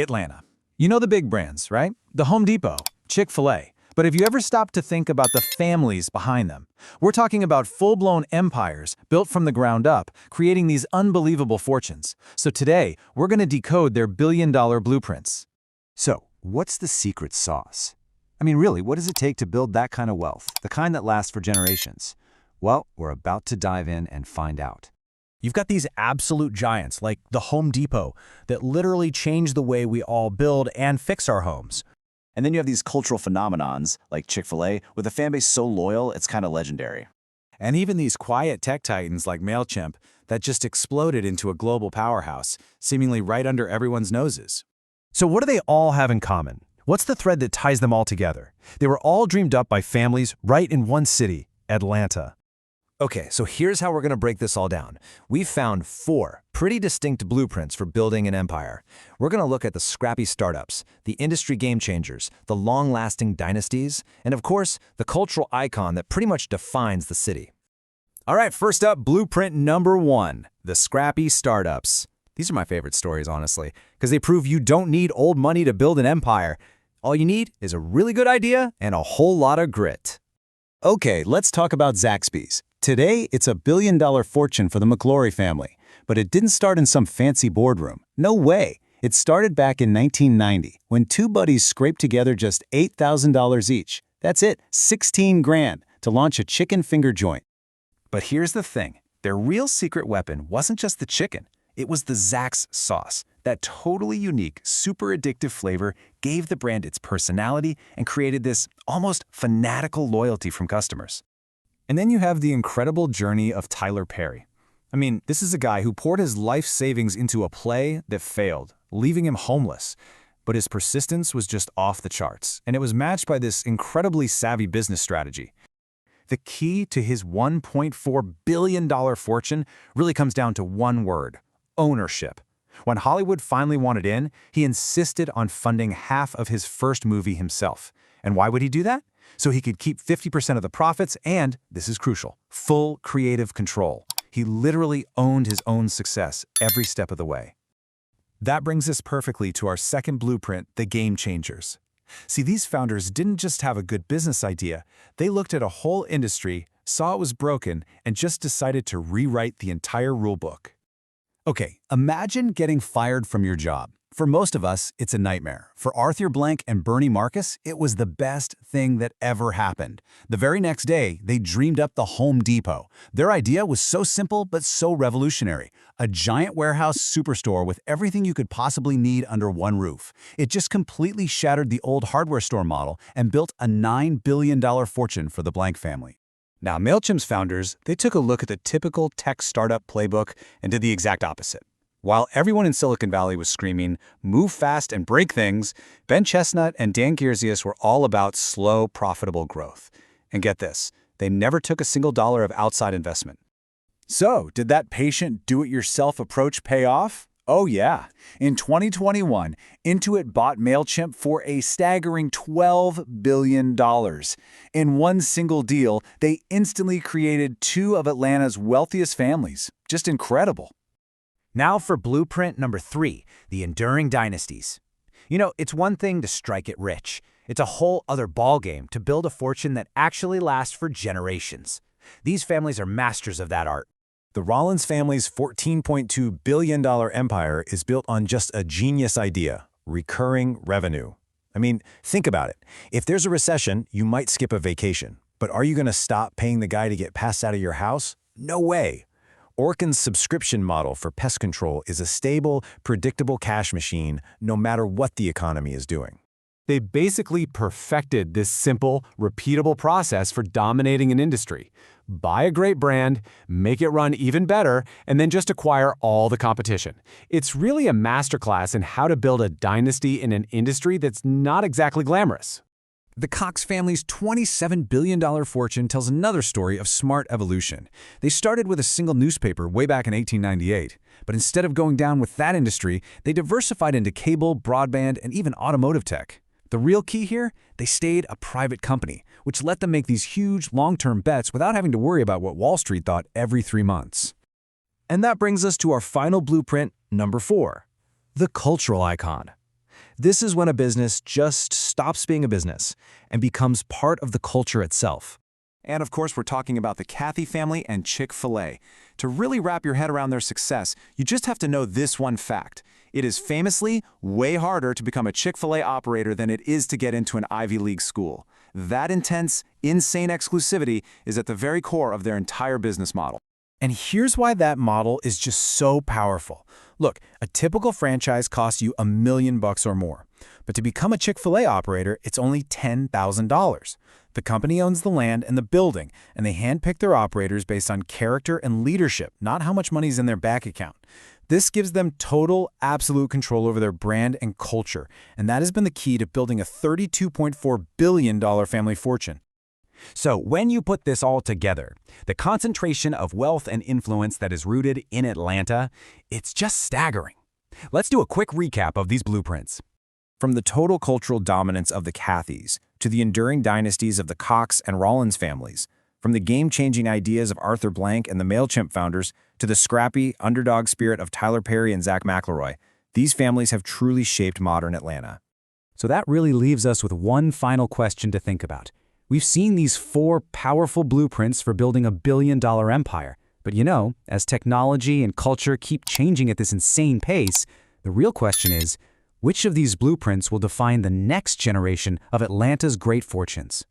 Atlanta. You know the big brands, right? The Home Depot, Chick-fil-A. But have you ever stopped to think about the families behind them? We're talking about full-blown empires built from the ground up, creating these unbelievable fortunes. So today, we're going to decode their billion-dollar blueprints. So, what's the secret sauce? I mean, really, what does it take to build that kind of wealth, the kind that lasts for generations? Well, we're about to dive in and find out. You've got these absolute giants like the Home Depot that literally change the way we all build and fix our homes. And then you have these cultural phenomenons like Chick-fil-A with a fan base so loyal it's kind of legendary. And even these quiet tech titans like Mailchimp that just exploded into a global powerhouse, seemingly right under everyone's noses. So what do they all have in common? What's the thread that ties them all together? They were all dreamed up by families right in one city, Atlanta. Okay, so here's how we're going to break this all down. We've found 4 pretty distinct blueprints for building an empire. We're going to look at the scrappy startups, the industry game changers, the long-lasting dynasties, and of course, the cultural icon that pretty much defines the city. All right, first up, blueprint number 1, the scrappy startups. These are my favorite stories, honestly, because they prove you don't need old money to build an empire. All you need is a really good idea and a whole lot of grit. Okay, let's talk about Zaxby's. Today, it's a billion-dollar fortune for the McGlory family, but it didn't start in some fancy boardroom. No way. It started back in 1990 when 2 buddies scraped together just $8,000 each. That's it, 16 grand to launch a chicken finger joint. But here's the thing. Their real secret weapon wasn't just the chicken. It was the Zax sauce. That totally unique, super addictive flavor gave the brand its personality and created this almost fanatical loyalty from customers. And then you have the incredible journey of Tyler Perry. I mean, this is a guy who poured his life savings into a play that failed, leaving him homeless. But his persistence was just off the charts, and it was matched by this incredibly savvy business strategy. The key to his $1.4 billion fortune really comes down to one word: ownership. When Hollywood finally wanted in, he insisted on funding half of his first movie himself. And why would he do that? So he could keep 50% of the profits and, this is crucial, full creative control. He literally owned his own success every step of the way. That brings us perfectly to our second blueprint, the game changers. See, these founders didn't just have a good business idea. They looked at a whole industry, saw it was broken, and just decided to rewrite the entire rulebook. Okay, imagine getting fired from your job. For most of us, it's a nightmare. For Arthur Blank and Bernie Marcus, it was the best thing that ever happened. The very next day, they dreamed up the Home Depot. Their idea was so simple but so revolutionary. A giant warehouse superstore with everything you could possibly need under one roof. It just completely shattered the old hardware store model and built a $9 billion fortune for the Blank family. Now, Mailchimp's founders, they took a look at the typical tech startup playbook and did the exact opposite. While everyone in Silicon Valley was screaming, move fast and break things, Ben Chestnut and Dan Kurzius were all about slow, profitable growth. And get this, they never took a single dollar of outside investment. So, did that patient do-it-yourself approach pay off? Oh yeah. In 2021, Intuit bought Mailchimp for a staggering $12 billion. In one single deal, they instantly created 2 of Atlanta's wealthiest families. Just incredible. Now for blueprint number 3, the enduring dynasties. You know, it's one thing to strike it rich. It's a whole other ballgame to build a fortune that actually lasts for generations. These families are masters of that art. The Rollins family's $14.2 billion empire is built on just a genius idea: recurring revenue. I mean, think about it. If there's a recession, you might skip a vacation. But are you going to stop paying the guy to get pests out of your house? No way. Orkin's subscription model for pest control is a stable, predictable cash machine no matter what the economy is doing. They basically perfected this simple, repeatable process for dominating an industry. Buy a great brand, make it run even better, and then just acquire all the competition. It's really a masterclass in how to build a dynasty in an industry that's not exactly glamorous. The Cox family's $27 billion fortune tells another story of smart evolution. They started with a single newspaper way back in 1898, but instead of going down with that industry, they diversified into cable, broadband, and even automotive tech. The real key here? They stayed a private company, which let them make these huge, long-term bets without having to worry about what Wall Street thought every 3 months. And that brings us to our final blueprint, number 4, the cultural icon. This is when a business just stops being a business and becomes part of the culture itself. And of course, we're talking about the Cathy family and Chick-fil-A. To really wrap your head around their success, you just have to know this one fact. It is famously way harder to become a Chick-fil-A operator than it is to get into an Ivy League school. That intense, insane exclusivity is at the very core of their entire business model. And here's why that model is just so powerful. Look, a typical franchise costs you $1 million or more. But to become a Chick-fil-A operator, it's only $10,000. The company owns the land and the building, and they handpick their operators based on character and leadership, not how much money's in their bank account. This gives them total, absolute control over their brand and culture, and that has been the key to building a $32.4 billion family fortune. So when you put this all together, the concentration of wealth and influence that is rooted in Atlanta, it's just staggering. Let's do a quick recap of these blueprints. From the total cultural dominance of the Cathys to the enduring dynasties of the Cox and Rollins families, from the game-changing ideas of Arthur Blank and the Mailchimp Founders to the scrappy, underdog spirit of Tyler Perry and Zach McElroy, these families have truly shaped modern Atlanta. So that really leaves us with one final question to think about. We've seen these 4 powerful blueprints for building a billion-dollar empire. But as technology and culture keep changing at this insane pace, the real question is, which of these blueprints will define the next generation of Atlanta's great fortunes?